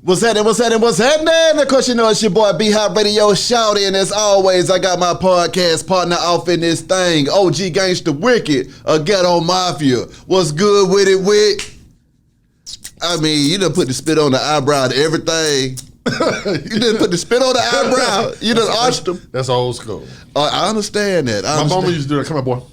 What's happening? Of course, you know it's your boy B-Hop Radio Shouty, and as always, I got my podcast partner off in this thing, OG Gangsta Wicked, a Ghetto Mafia. What's good with it, Wick? I mean, you done put the spit on the eyebrow to everything. You done put the spit on the eyebrow. You done arched them. That's old school. I understand that. My mama used to do that. Come here, boy.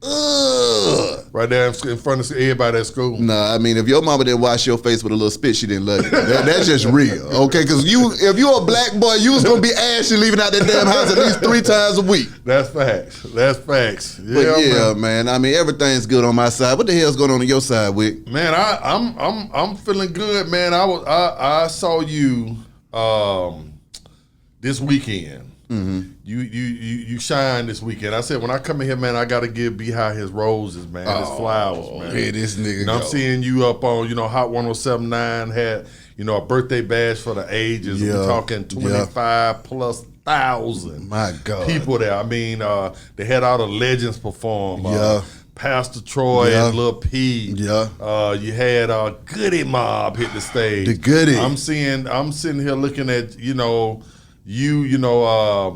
Ugh. Right there in front of everybody at school. Nah, I mean, if your mama didn't wash your face with a little spit, she didn't love you. That's just real, okay? Because if you a black boy, you was going to be ashy leaving out that damn house at least 3 times a week. That's facts. Yeah, but yeah, man. I mean, everything's good on my side. What the hell's going on your side, Wick? Man, I'm feeling good, man. I saw you this weekend. Mm-hmm. You shine this weekend. I said when I come in here, man, I gotta give B-High his roses, man, his flowers, man. Hey, this nigga. I'm seeing you up on, Hot 107.9 had, a birthday bash for the ages. Yeah. We're talking 25,000+ My God. people there. I mean, they had all the legends perform. Pastor Troy and Lil P. Yeah. You had Goody Mob hit the stage. The Goody. I'm sitting here looking at,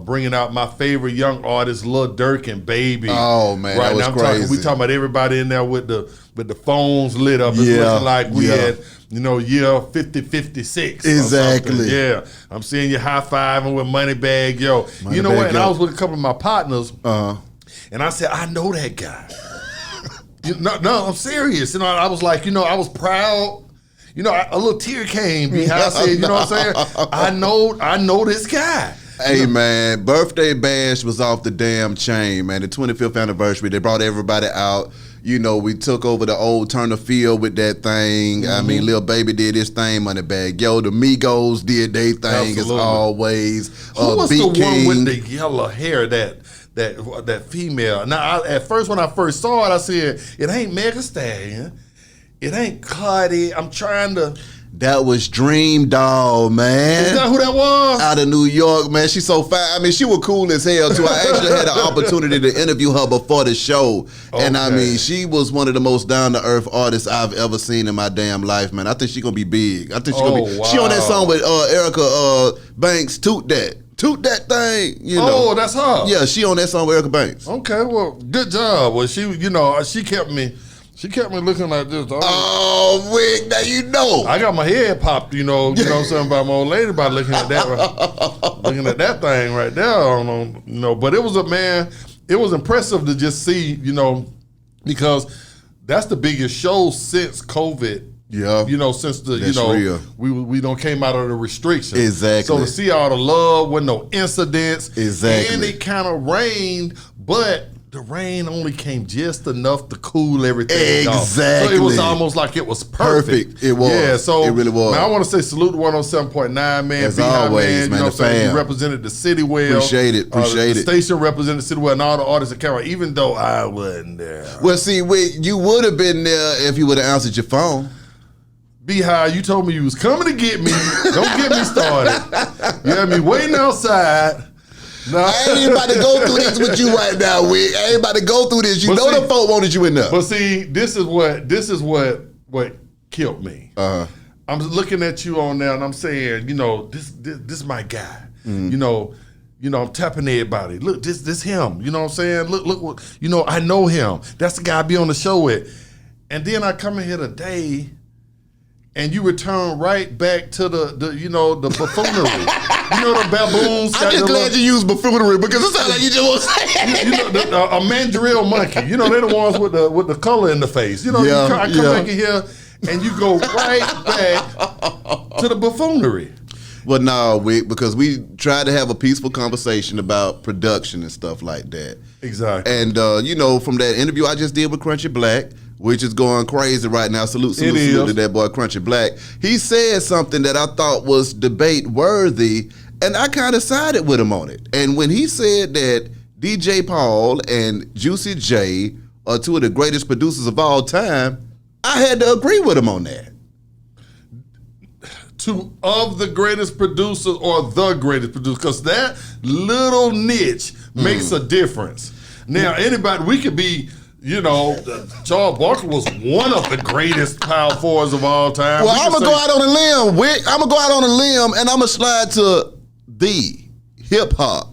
bringing out my favorite young artist, Lil Durk and Baby. Oh man, right that was now, crazy. We talking about everybody in there with the phones lit up. It's looking like we had, year 5056. Exactly. Yeah, I'm seeing you high fiving with Moneybag Yo. You know what? And I was with a couple of my partners, and I said, I know that guy. No, I'm serious. I was like, I was proud. A little tear came behind. I said, you know what I'm saying? I know this guy. Hey, man, birthday bash was off the damn chain, man. The 25th anniversary, they brought everybody out. We took over the old Turner Field with that thing. Mm-hmm. I mean, Lil Baby did his thing, Moneybag Yo. The Migos did their thing as always. Who was Beat the one King with the yellow hair, that female? Now, at first, when I first saw it, I said, it ain't Megan Stallion. It ain't Cardi. I'm trying to... That was Dream Doll, man. Is that who that was? Out of New York, man. She's so fine. I mean, she was cool as hell, too. I actually had the opportunity to interview her before the show. Okay. And I mean, she was one of the most down-to-earth artists I've ever seen in my damn life, man. I think she's going to be big. I think she's going to be... Wow. She on that song with Erica Banks, Toot That. Toot that thing, Oh, that's her. Yeah, she on that song with Erica Banks. Okay, well, good job. Well, she kept me... She kept me looking like this. Oh, Wick, now you know. I got my head popped, something about my old lady by looking at that thing right there. But it was it was impressive to just see, because that's the biggest show since COVID. Yeah. Since the, real. we don't came out of the restrictions. Exactly. So to see all the love with no incidents. Exactly. And it kind of rained, but the rain only came just enough to cool everything off. Exactly. So it was almost like it was perfect. It was. Yeah, so it really was. Man, I want to say salute to 107.9, man. As always, man, the fam. You represented the city well. Appreciate it. The station represented the city well, and all the artists that came out, even though I wasn't there. Well, see, you would have been there if you would have answered your phone. B-High, you told me you was coming to get me. Don't get me started. You had me waiting outside. No. I ain't even about to go through this with you right now, Wick. I ain't about to go through this. The folk wanted you in there. But see, this is what killed me. I'm looking at you on there and I'm saying, this is my guy. I'm tapping everybody. Look, this him. You know what I'm saying? Look what I know him. That's the guy I be on the show with. And then I come in here today and you return right back to the buffoonery. The baboons. I'm just glad you used buffoonery because it sounds like you just want to say a mandrill monkey. They're the ones with the color in the face. I come back in here and you go right back to the buffoonery. Well, no, Wick, because we tried to have a peaceful conversation about production and stuff like that. Exactly. And from that interview I just did with Crunchy Black, which is going crazy right now. Salute to that boy Crunchy Black. He said something that I thought was debate worthy, and I kind of sided with him on it. And when he said that DJ Paul and Juicy J are two of the greatest producers of all time, I had to agree with him on that. Two of the greatest producers or the greatest producer, because that little niche makes a difference. Now, anybody, we could be You know, Charles Barkley was one of the greatest power forwards of all time. Well, I'm gonna go out on a limb, Wick. I'm gonna go out on a limb, and I'm gonna slide to the hip hop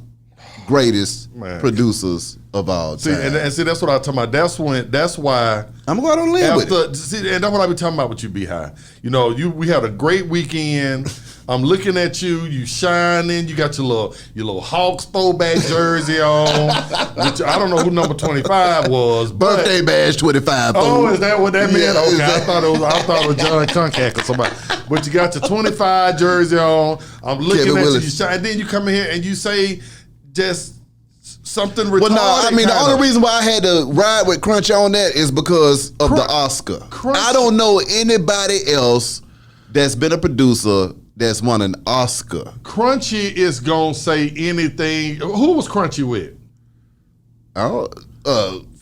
greatest producers of all time. And see, that's what I'm talking about. That's why I'm gonna go out on a limb with it. See, and that's what I be talking about with you, B-High. You know, we had a great weekend. I'm looking at you shining. You got your little Hawks throwback jersey on. Which I don't know who number 25 was. Birthday badge 25. Oh, is that what that meant? Yeah, okay, I thought it was John Concack or somebody. But you got your 25 jersey on. I'm looking Kevin at Willis. you shine. Then you come in here and you say just something retarded. Well, no, I mean, the only reason why I had to ride with Crunch on that is because of the Oscar. I don't know anybody else that's been a producer that's won an Oscar. Crunchy is gonna say anything. Who was Crunchy with?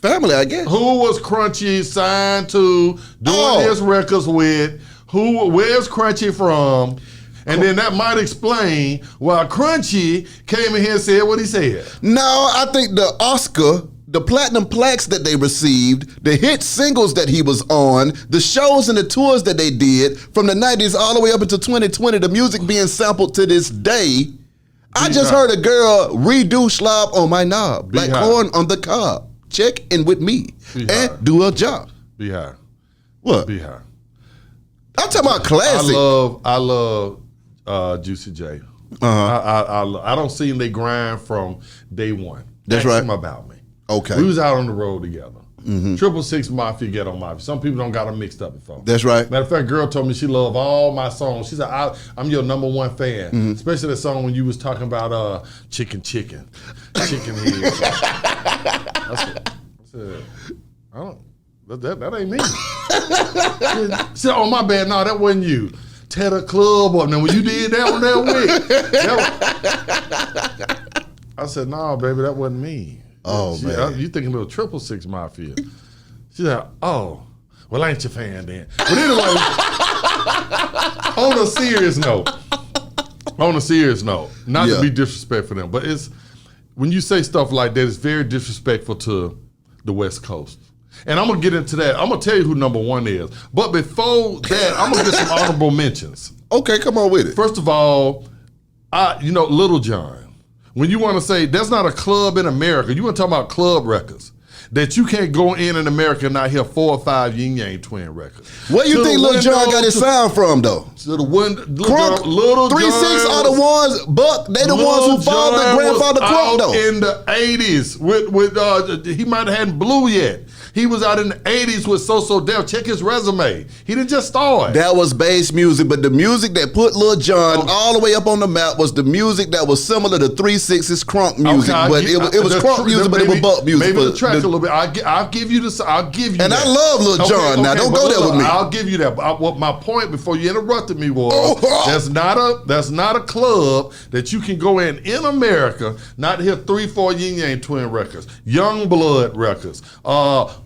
Family, I guess. Who was Crunchy signed to, doing his records with? Where's Crunchy from? And then that might explain why Crunchy came in here and said what he said. No, I think the Oscar, the platinum plaques that they received, the hit singles that he was on, the shows and the tours that they did from the 90s all the way up until 2020, the music being sampled to this day. I just heard a girl redo Slob on my knob, like corn on the cob. Check in with me and do a job. B-High. What? B-High. I'm talking about classic. I love Juicy J. I don't see they grind from day one. That's Ask right. him about me. Okay. We was out on the road together. 666 Mafia, Ghetto Mafia. Some people don't got them mixed up before. That's right. Matter of fact, girl told me she loved all my songs. She said, I'm your number one fan. Especially the song when you was talking about chicken head. I said, that ain't me. She said, oh, my bad. No, that wasn't you. Tear the club up. Now, when you did that one that week, I said, no, baby, that wasn't me. Oh, man. You thinking a little 666 Mafia. She said, oh, well, I ain't your fan then. But anyway, on a serious note, not to be disrespectful to them, but it's when you say stuff like that, it's very disrespectful to the West Coast. And I'm going to get into that. I'm going to tell you who number one is. But before that, I'm going to get some honorable mentions. Okay, come on with it. First of all, Little John. When you want to say, there's not a club in America, you want to talk about club records, that you can't go in America and not hear 4 or 5 Yin Yang Twin records. Where you think Lil Jon got his sound from, though? To the one, Crunk, 3-6 are the ones, Buck, they the ones who fathered grandfather Crunk, though. In the 80s, he might have hadn't Blue yet. He was out in the 80s with So Def. Check his resume. He didn't just start. That was bass music, but the music that put Lil Jon all the way up on the map was the music that was similar to 3-6's Crunk music. Okay, but it was Crunk music, but it was Buck music. Maybe the track a little bit. I'll give you this. I'll give you and that. I love Lil Jon. Now, don't go there with me. I'll give you that. What my point before you interrupted me was that's not a club that you can go in America, not hear 3-4 Yin Yang Twin records, Young Blood records,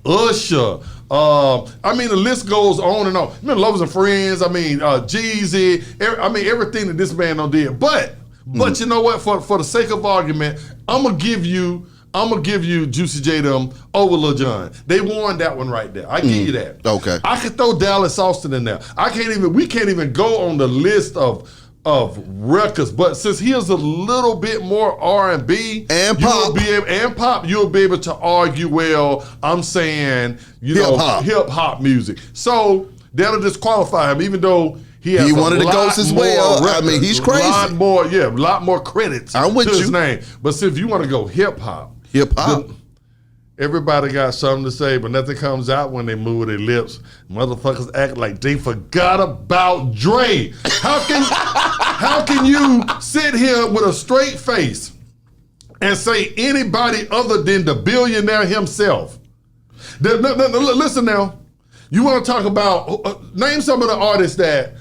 Usher. I mean, the list goes on and on. I mean, Lovers and Friends. I mean, Jeezy. Everything that this man done did. But you know what? For the sake of argument, I'm gonna give you Juicy J them over Lil Jon. They won that one right there. I give you that. Okay. I could throw Dallas Austin in there. We can't even go on the list of records, but since he is a little bit more R&B and pop, you'll be able to argue, well, I'm saying, hip hop music. So that'll disqualify him, even though he has one of the ghosts as well. Records, I mean, he's crazy. A lot more credits to his name. But see, if you want to go hip hop. Everybody got something to say, but nothing comes out when they move their lips. Motherfuckers act like they forgot about Dre. How can you sit here with a straight face and say anybody other than the billionaire himself? Listen now. You want to talk about, name some of the artists that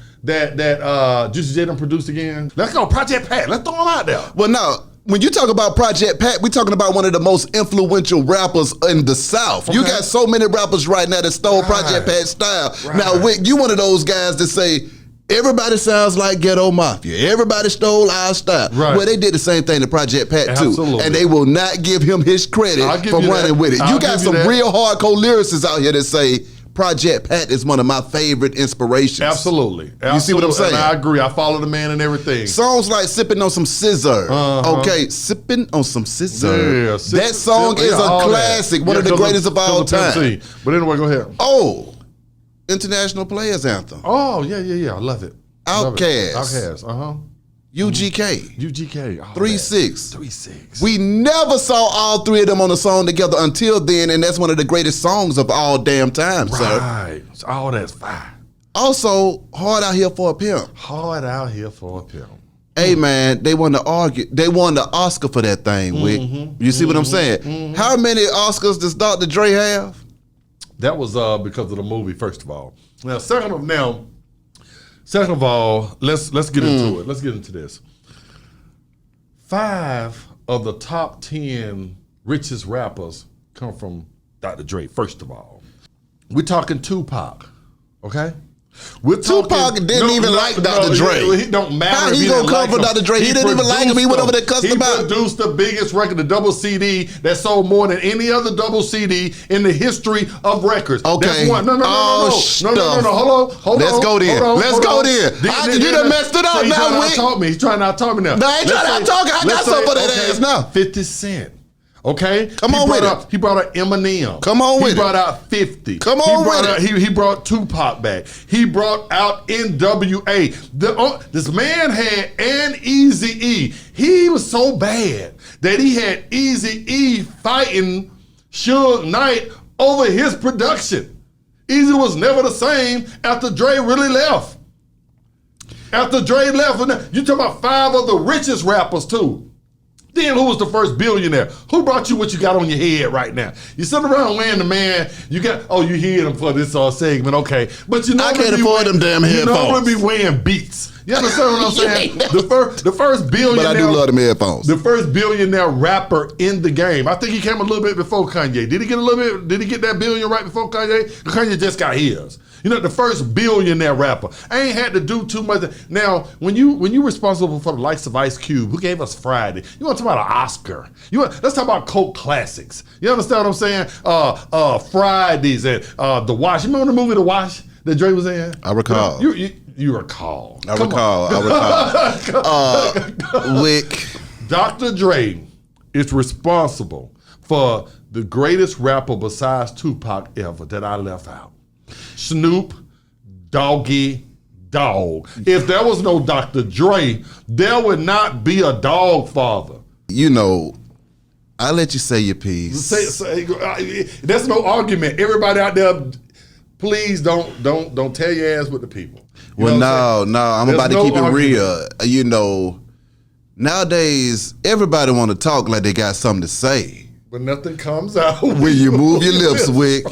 Juicy J done produced again? Let's go Project Pat. Let's throw them out there. Well, no. When you talk about Project Pat, we're talking about one of the most influential rappers in the South. Okay. You got so many rappers right now that stole Project Pat's style. Right. Now, Wick, you one of those guys that say Everybody sounds like Ghetto Mafia. Everybody stole our style. Right. Well, they did the same thing to Project Pat Absolutely. too, and they will not give him his credit for running with it. You got some real hardcore lyricists out here that say Project Pat is one of my favorite inspirations. Absolutely. You see what I'm saying? And I agree. I follow the man and everything. Songs like Sipping on Some Scissor. Okay, Sipping on Some Scissor. Yeah, that song is a classic, one of the greatest of all time. But anyway, go ahead. Oh, International Players Anthem. Oh, yeah. I love it. Outkast. UGK. UGK. 3-6. 3-6. We never saw all three of them on a song together until then, and that's one of the greatest songs of all damn time, sir. Right. All that's fine. Also, Hard Out Here for a Pimp. Hard Out Here for a Pimp. Hey man, they won the Oscar for that thing, Wick. You see what I'm saying? How many Oscars does Dr. Dre have? That was because of the movie, first of all. Now, second of all, let's get into it. Let's get into this. 5 of the top 10 richest rappers come from Dr. Dre, first of all. We're talking Tupac, okay? Tupac didn't even like Dr. Dre. He don't matter. How he gonna come for Dr. Dre? He didn't even like him. He went over there cussed him out. He produced the biggest record, the double CD, that sold more than any other double CD in the history of records. Okay. That's one. No. Hold on. Let's go there. Let's go there. You done messed it up now, Wick. He's trying to out-talk me now. No, I ain't trying to out-talk. I got something for that ass now. 50 Cent. Okay, come on with it. He brought out Eminem. Come on with it. He brought out 50. Come on with it. He brought Tupac back. He brought out NWA. This man had an Eazy-E. He was so bad that he had Eazy-E fighting Suge Knight over his production. Eazy was never the same after Dre really left. After Dre left, you talking about 5 of the richest rappers too. Then who was the first billionaire? Who brought you what you got on your head right now? You sit around wearing the man, you hear them for this segment, okay. But I can't afford them damn headphones. You know, be wearing Beats. You understand what I'm saying? The first billionaire. But I do love them headphones. The first billionaire rapper in the game. I think he came a little bit before Kanye. Did he get a little bit? Did he get that billion right before Kanye? Kanye just got his. You know, the first billionaire rapper. I ain't had to do too much. Now, when you responsible for the likes of Ice Cube, who gave us Friday, you want to talk about an Oscar. Let's talk about cult classics. You understand what I'm saying? Fridays and The Wash. You remember the movie The Wash that Dre was in? I recall. You recall. I recall. Wick. Dr. Dre is responsible for the greatest rapper besides Tupac ever that I left out. Snoop Doggy Dogg. If there was no Dr. Dre, there would not be a Dog Father. You know, I'll let you say your piece. That's no argument. Everybody out there, please don't tear your ass with the people. Well, no, I'm about to keep it real. You know, nowadays everybody want to talk like they got something to say, but nothing comes out when you move your lips, Wick.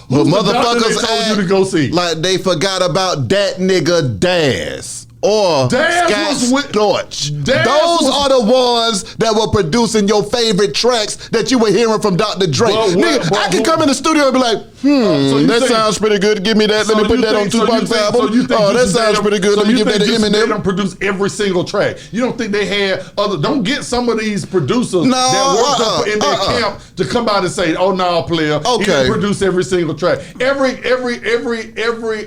But motherfuckers told you to go see? Like they forgot about that nigga Daz or Scott Storch. Those are the ones that were producing your favorite tracks that you were hearing from Dr. Dre. I can come in the studio and be like, that sounds pretty good. Give me that. Let me put that on Tupac's album. That sounds pretty good. Let me give that to Eminem. They don't produce every single track. You don't think they had other? Don't get some of these producers that worked up in their camp to come out and say, "Oh no, player, he didn't produce every single track." Every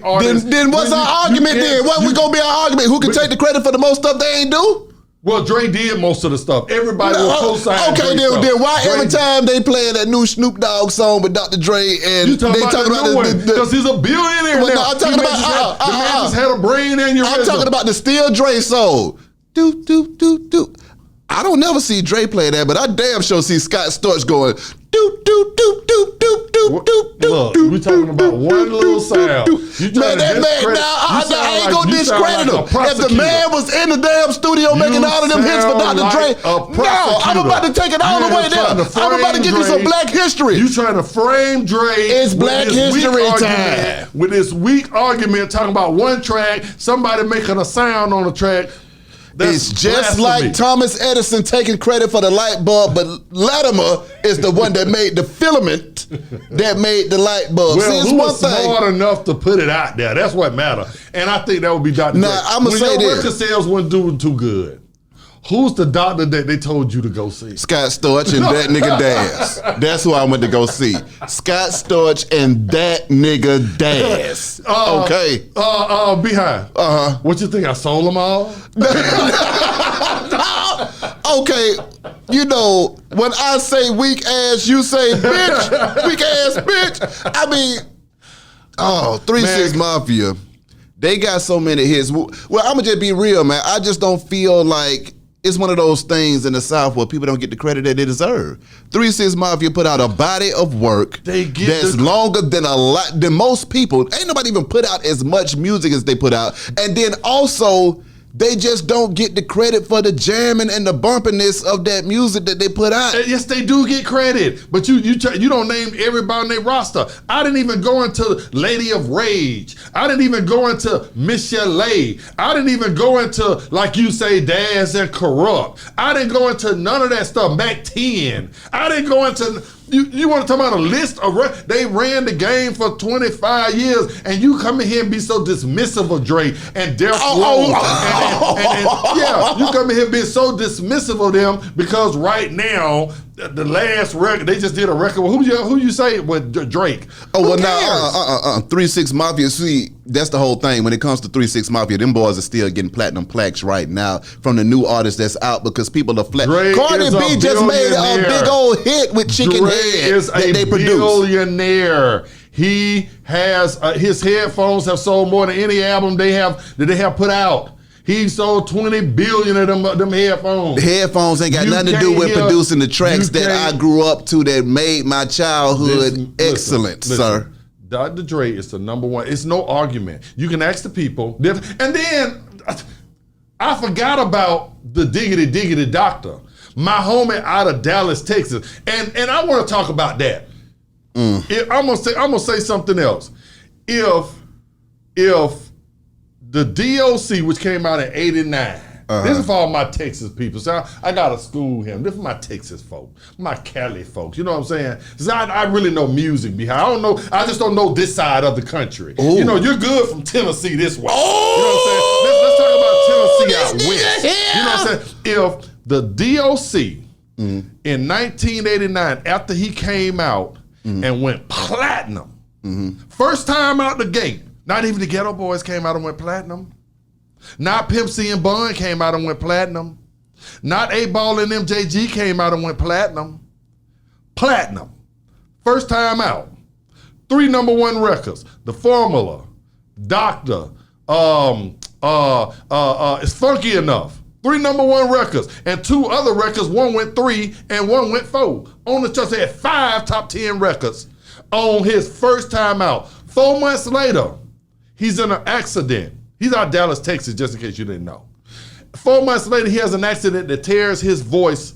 artist. Then what's our argument then? What we gonna be our argument? Who can take the credit for the most stuff they ain't do? Well, Dre did most of the stuff. Everybody will co-sign. Okay, then why every time they play that new Snoop Dogg song with Dr. Dre and they talking about because he's a billionaire now. No, I'm talking about the man just had a brain aneurysm. I'm talking about the Still Dre song. Do do do do. I don't never see Dre play that, but I damn sure see Scott Storch going do do do do do do do. Look, we're talking about one little sound. Man, that man, I ain't gonna discredit him. If the man was in the damn studio making all of them hits for Dr. Dre, no, I'm about to take it all the way down. I'm about to give you some Black history. You trying to frame Dre? It's Black history time. With this weak argument talking about one track, somebody making a sound on the track. It's just like Thomas Edison taking credit for the light bulb, but Latimer is the one that made the filament that made the light bulb. Well, who was smart enough to put it out there? That's what matters. And I think that would be Dr. Now, I'm going to say this. When your record sales weren't doing too good, who's the doctor that they told you to go see? Scott Storch and that nigga Daz. That's who I went to go see. Scott Storch and that nigga Daz. Okay. Behind. What you think? I sold them all? Okay. You know, when I say weak ass, you say bitch. Weak ass bitch. I mean, 3 6 Mafia. They got so many hits. Well, I'm going to just be real, man. I just don't feel like it's one of those things in the South where people don't get the credit that they deserve. 3 6 Mafia put out a body of work that's longer than most people. Ain't nobody even put out as much music as they put out. And then also, they just don't get the credit for the jamming and the bumpiness of that music that they put out. Yes, they do get credit, but you don't name everybody on their roster. I didn't even go into Lady of Rage. I didn't even go into Miss Chalet. I didn't even go into, like you say, Daz and Corrupt. I didn't go into none of that stuff. Mac 10. I didn't go into... You want to talk about a list of... They ran the game for 25 years, and you come in here and be so dismissive of Drake and Death Row. Yeah, you come in here being so dismissive of them because right now, the last record, they just did a record. Who you say with Drake? Oh, well, now, 3 6 Mafia, see, that's the whole thing. When it comes to 3 6 Mafia, them boys are still getting platinum plaques right now from the new artists that's out because people are flat. Cardi B just made a big old hit with Chicken Head that they produced. Billionaire. He has, his headphones have sold more than any album they have put out. He sold 20 billion of them headphones. The headphones ain't got nothing to do with producing the tracks that I grew up to that made my childhood excellent, sir. Dr. Dre is the number one. It's no argument. You can ask the people. And then I forgot about the Diggity Doctor, my homie out of Dallas, Texas. And I want to talk about that. I'm gonna say something else. If the D.O.C., which came out in '89, this is for all my Texas people. So I gotta school him. This is my Texas folks, my Cali folks. You know what I'm saying? So I really know music behind. I don't know. I just don't know this side of the country. Ooh. You know, you're good from Tennessee this way. Oh. You know what I'm saying? Let's talk about Tennessee out west. You know what I'm saying? If the D.O.C. in 1989, after he came out and went platinum, first time out the gate. Not even the Ghetto Boys came out and went platinum. Not Pimp C and Bun came out and went platinum. Not 8Ball and MJG came out and went platinum. Platinum. First time out. 3 #1 records. The Formula, Doctor, It's Funky Enough. 3 #1 records. And 2 other records, one went 3 and one went 4. On the chart, had 5 top 10 records on his first time out. 4 months later, he's in an accident. He's out of Dallas, Texas, just in case you didn't know. 4 months later, he has an accident that tears his voice.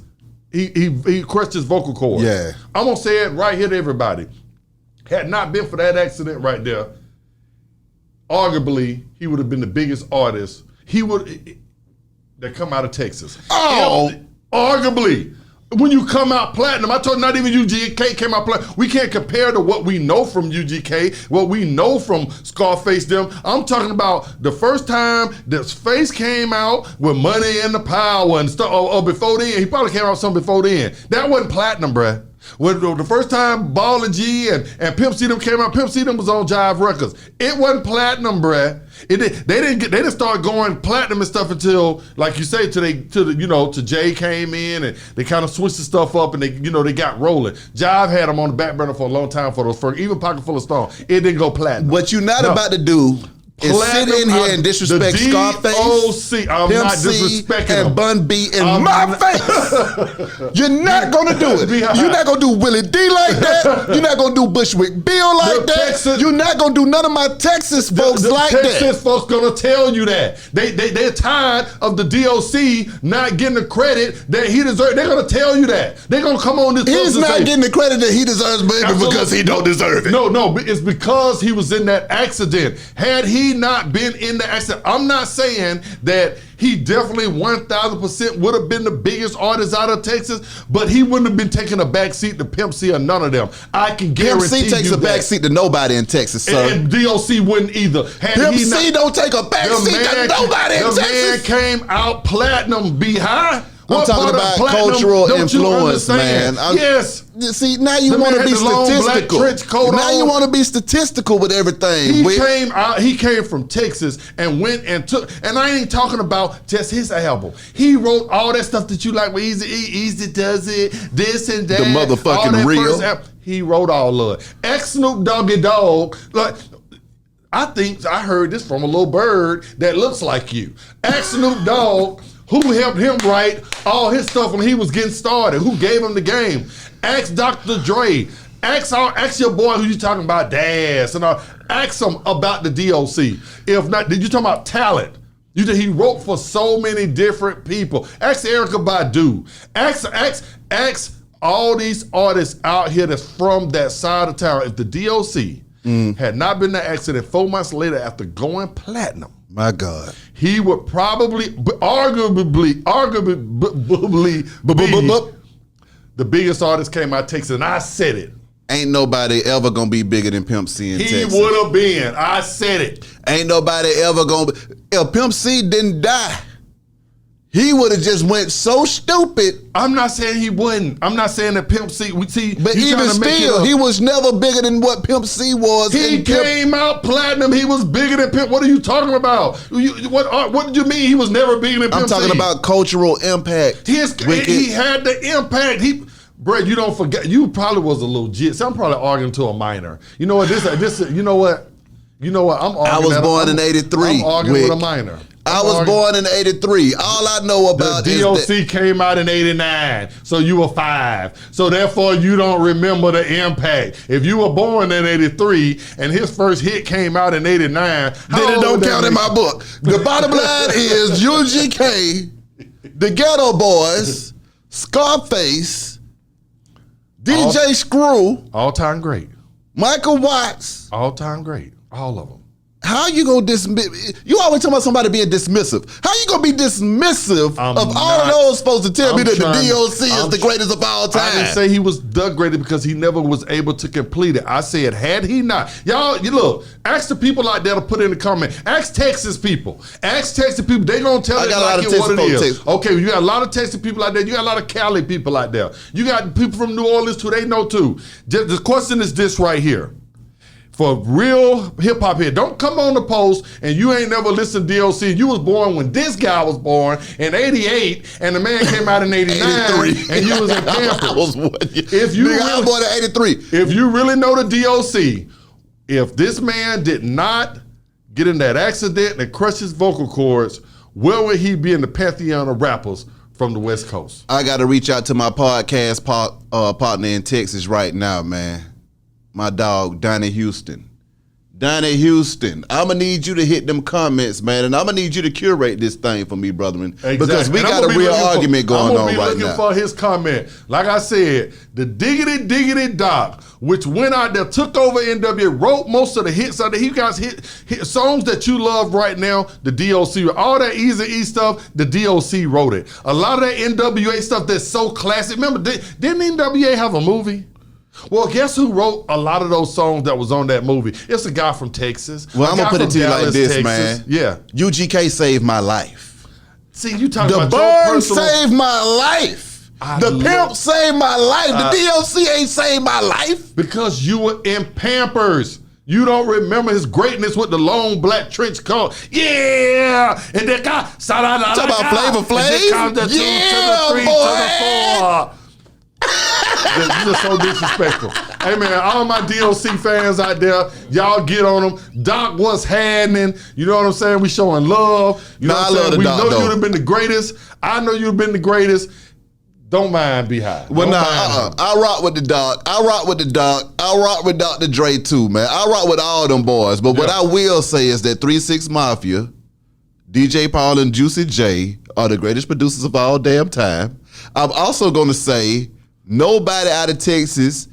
He crushed his vocal cord. Yeah. I'm going to say it right here to everybody. Had not been for that accident right there, arguably, he would have been the biggest artist. That come out of Texas. Oh. Arguably. When you come out platinum, I told you not even UGK came out platinum. We can't compare to what we know from UGK, what we know from Scarface them. I'm talking about the first time this Face came out with Money and the Power and stuff, or before then. He probably came out something before then. That wasn't platinum, bruh. When the first time Ball and G and Pimp C them came out, Pimp C them was on Jive Records. It wasn't platinum, bruh. They didn't start going platinum and stuff until, like you say, to Jay came in and they kind of switched the stuff up and they got rolling. Jive had them on the back burner for a long time for those first, even Pocket Full of Stone. It didn't go platinum. What you're not about to do is sit in here and disrespect Scarface, D.O.C. I'm Pimp not C, disrespecting and him. Bun B in my face. You're not gonna do it. You're not gonna do Willie D like that. You're not gonna do Bushwick Bill like that. You're not gonna do none of my Texas folks like that. Texas folks gonna tell you that. They're tired of the D.O.C. not getting the credit that he deserves. They're gonna tell you that. They're gonna come on this. He's not getting the credit that he deserves, baby, because he don't deserve it. No, it's because he was in that accident. Had he not been in the accident, I'm not saying that He definitely 1,000% would have been the biggest artist out of Texas, but he wouldn't have been taking a back seat to Pimp C or none of them. I can guarantee Pimp C takes you a back seat to nobody in Texas, sir. And D.O.C. wouldn't either. Pimp C don't take a back seat to nobody in Texas. The man came out platinum, B-High. I'm talking about cultural influence, man. Yes. See, now you want to be statistical. Now you want to be statistical with everything. He came from Texas and went and took, and I ain't talking about just his album. He wrote all that stuff that you like with Easy Does It, this and that. The motherfucking real. He wrote all of it. X Snoop Doggy Dogg, like, I think I heard this from a little bird that looks like you. X Snoop Dogg, who helped him write all his stuff when he was getting started, who gave him the game. Ask Dr. Dre. Ask your boy who you talking about, Daz, and all. Ask him about the D.O.C. If not, did you talking about talent? He wrote for so many different people. Ask Erykah Badu. Ask all these artists out here that's from that side of town. If the D.O.C. had not been the accident 4 months later after going platinum, my God, he would probably, arguably be the biggest artist came out of Texas, and I said it. Ain't nobody ever gonna be bigger than Pimp C in Texas. He would have been. I said it. Ain't nobody ever gonna be. If Pimp C didn't die, he would have just went so stupid. I'm not saying he wouldn't. I'm not saying that Pimp C. But even still, he was never bigger than what Pimp C was. He came out platinum. He was bigger than Pimp. What are you talking about? What did you mean he was never bigger than Pimp C? I'm talking about cultural impact. He had the impact. Brett, you don't forget. You probably was a little jit. So I'm probably arguing to a minor. You know what? You know what? I'm arguing. I was born in '83. I'm arguing with a minor. I was born in '83. All I know about the D.O.C. came out in '89, so you were 5. So therefore, you don't remember the impact. If you were born in '83 and his first hit came out in '89, then it don't count in my book. The bottom line is UGK, the Ghetto Boys, Scarface, DJ Screw, all-time great. Michael Watts, all-time great. All of them. How you gonna dismiss? You always talk about somebody being dismissive. How you gonna be dismissive of all of those supposed to tell me that the D.O.C. is the greatest of all time? I didn't say he was the greatest because he never was able to complete it. I said, had he not, y'all, you look, ask the people out there to put in the comment. Ask Texas people. Ask Texas people. They gonna tell it like it what it is. Okay, you got a lot of Texas people out there. You got a lot of Cali people out there. You got people from New Orleans too. They know too. The question is this right here. For real hip hop here, don't come on the post and you ain't never listened to D.O.C. You was born when this guy was born in '88, and the man came out in '89, and you was in Pampas. I was born in '83. If you really know the D.O.C., if this man did not get in that accident and crush his vocal cords, where would he be in the pantheon of rappers from the West Coast? I got to reach out to my podcast partner in Texas right now, man. My dog, Donnie Houston. Donnie Houston, I'm going to need you to hit them comments, man, and I'm going to need you to curate this thing for me, brethren, because we got a real argument going on right now. I'm looking for his comment. Like I said, the Diggity Doc, which went out there, took over NWA, wrote most of the hits out there. He got hit songs that you love right now, the D.O.C. All that Eazy-E stuff, the D.O.C. wrote it. A lot of that NWA stuff that's so classic. Remember, didn't NWA have a movie? Well, guess who wrote a lot of those songs that was on that movie? It's a guy from Texas. Well, I'm going to put it to you like this, Texas. man. Yeah. UGK saved my life. See, you talking about the Burn saved my life. The Pimp saved my life. The D.O.C. ain't saved my life. Because you were in Pampers. You don't remember his greatness with the long black trench coat. Yeah! And that guy, talk about Flavor Flav? Yeah, boy! You're so disrespectful. Hey man, all my D.O.C. fans out there, y'all get on them. Doc, what's happening? You know what I'm saying? We showing love. You know what I'm saying? We know you'd have been the greatest. I know you'd have been the greatest. Don't mind B-High. Well, I rock with the Doc. I rock with the Doc. I rock with Dr. Dre too, man. I rock with all them boys. But what I will say is that 3 6 Mafia, DJ Paul and Juicy J are the greatest producers of all damn time. I'm also going to say nobody out of Texas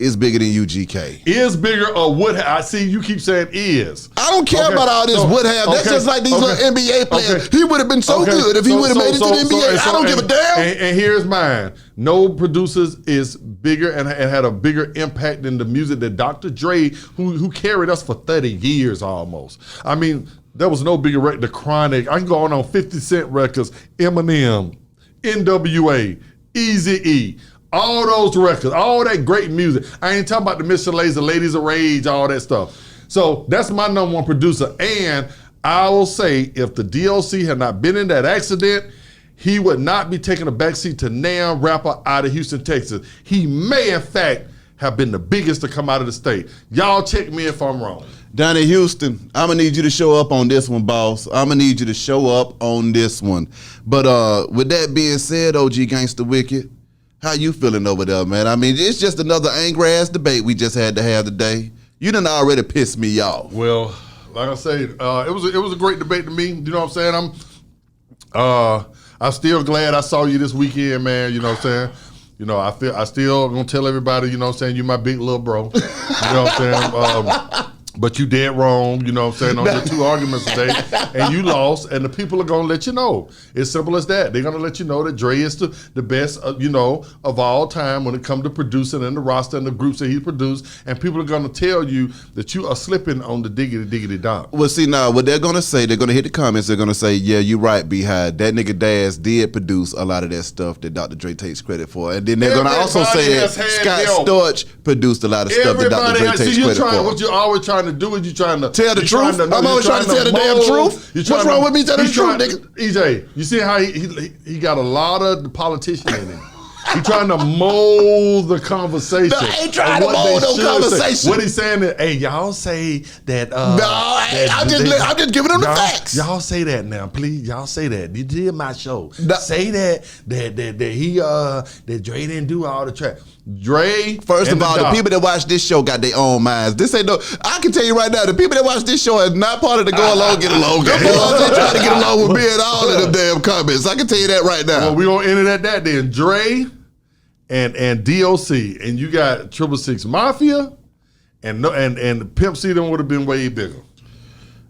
is bigger than UGK. Is bigger or would have? I see you keep saying is. I don't care about all this would have. That's just like these little NBA players. He would have been so good if he would have made it to the NBA. I don't give a damn. And here's mine. No producers is bigger and had a bigger impact than the music that Dr. Dre, who carried us for 30 years almost. I mean, there was no bigger record. The Chronic. I can go on 50 Cent records, Eminem, NWA, Eazy-E. All those records, all that great music. I ain't talking about the Mr. Laser, Ladies of Rage, all that stuff. So that's my number one producer. And I will say, if the D.O.C. had not been in that accident, he would not be taking a backseat to now rapper out of Houston, Texas. He may, in fact, have been the biggest to come out of the state. Y'all check me if I'm wrong. Down in Houston, I'm gonna need you to show up on this one, boss. I'm gonna need you to show up on this one. But with that being said, OG Gangsta Wicked, how you feeling over there, man? I mean, it's just another angry ass debate we just had to have today. You done already pissed me off. Well, like I said, it was a great debate to me. You know what I'm saying? I'm still glad I saw you this weekend, man. You know what I'm saying? You know, I still gonna tell everybody, you know what I'm saying, you my big little bro. You know what I'm saying? But you dead wrong, you know what I'm saying, on your 2 arguments today, and you lost, and the people are going to let you know. It's simple as that. They're going to let you know that Dre is the best, you know, of all time when it comes to producing and the roster and the groups that he produced, and people are going to tell you that you are slipping on the diggity dog. Well, see, now, what they're going to say, they're going to hit the comments, they're going to say, yeah, you're right, Beehive. That nigga Daz did produce a lot of that stuff that Dr. Dre takes credit for. And then they're going to also say that Scott Storch produced a lot of stuff that Dr. Dre takes credit for. What you're always trying to do is you trying to tell the truth. I'm always trying to tell the damn truth. What's wrong with me telling the truth, nigga? EJ, you see how he got a lot of the politician in him. He trying to mold the conversation. No, I ain't trying to mold no conversation. Say. What he's saying is, hey, y'all say that. I'm just giving them the facts. Y'all say that now, please. Y'all say that. You did my show. Say that Dre didn't do all the track. Dre. First of all, the people that watch this show got their own minds. This ain't no. I can tell you right now, the people that watch this show is not part of the go along, get along. They trying to get along with me and all of them damn comments. I can tell you that right now. Well, we gonna end it at that then. Dre and D.O.C. and you got 666 Mafia and Pimp C them would have been way bigger.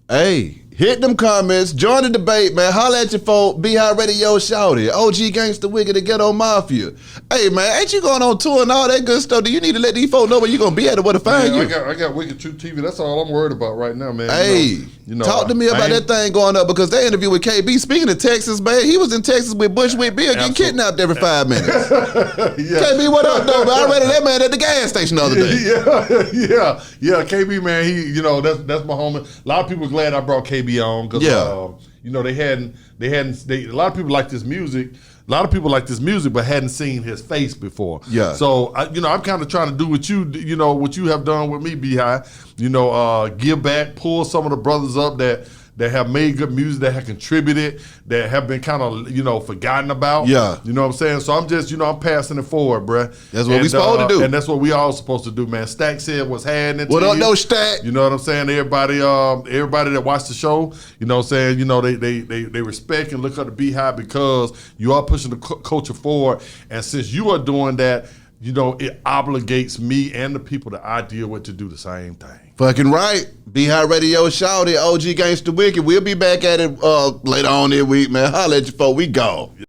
Hey. Hit them comments, join the debate, man. Holla at your folk, Beehive Radio, shout it. OG Gangsta Wicked, the Ghetto Mafia. Hey, man, ain't you going on tour and all that good stuff? Do you need to let these folk know where you going to be at or where to find you? I got Wicked Truth TV. That's all I'm worried about right now, man. Hey, talk to me about that thing going up because they interview with KB. Speaking of Texas, man, he was in Texas with Bushwick Bill getting kidnapped every 5 minutes. Yeah. KB, what up, though? I read that man at the gas station the other day. Yeah. KB, man, that's my homie. A lot of people are glad I brought KB on because a lot of people like this music. A lot of people like this music, but hadn't seen his face before. Yeah. So I'm kind of trying to do what you have done with me, Beehive. Give back, pull some of the brothers up that have made good music, that have contributed, that have been kind of, forgotten about. Yeah. You know what I'm saying? So I'm just, I'm passing it forward, bruh. That's what we supposed to do. And that's what we all supposed to do, man. Stack said what's happening. What up, no Stack? You know what I'm saying? Everybody that watched the show, you know what I'm saying, they respect and look up the Beehive because you are pushing the culture forward. And since you are doing that, it obligates me and the people that I deal with to do the same thing. Fucking right. Beehive Radio, shout it. OG Gangsta Wicked. We'll be back at it later on this week, man. Holla at you, folks. We gone.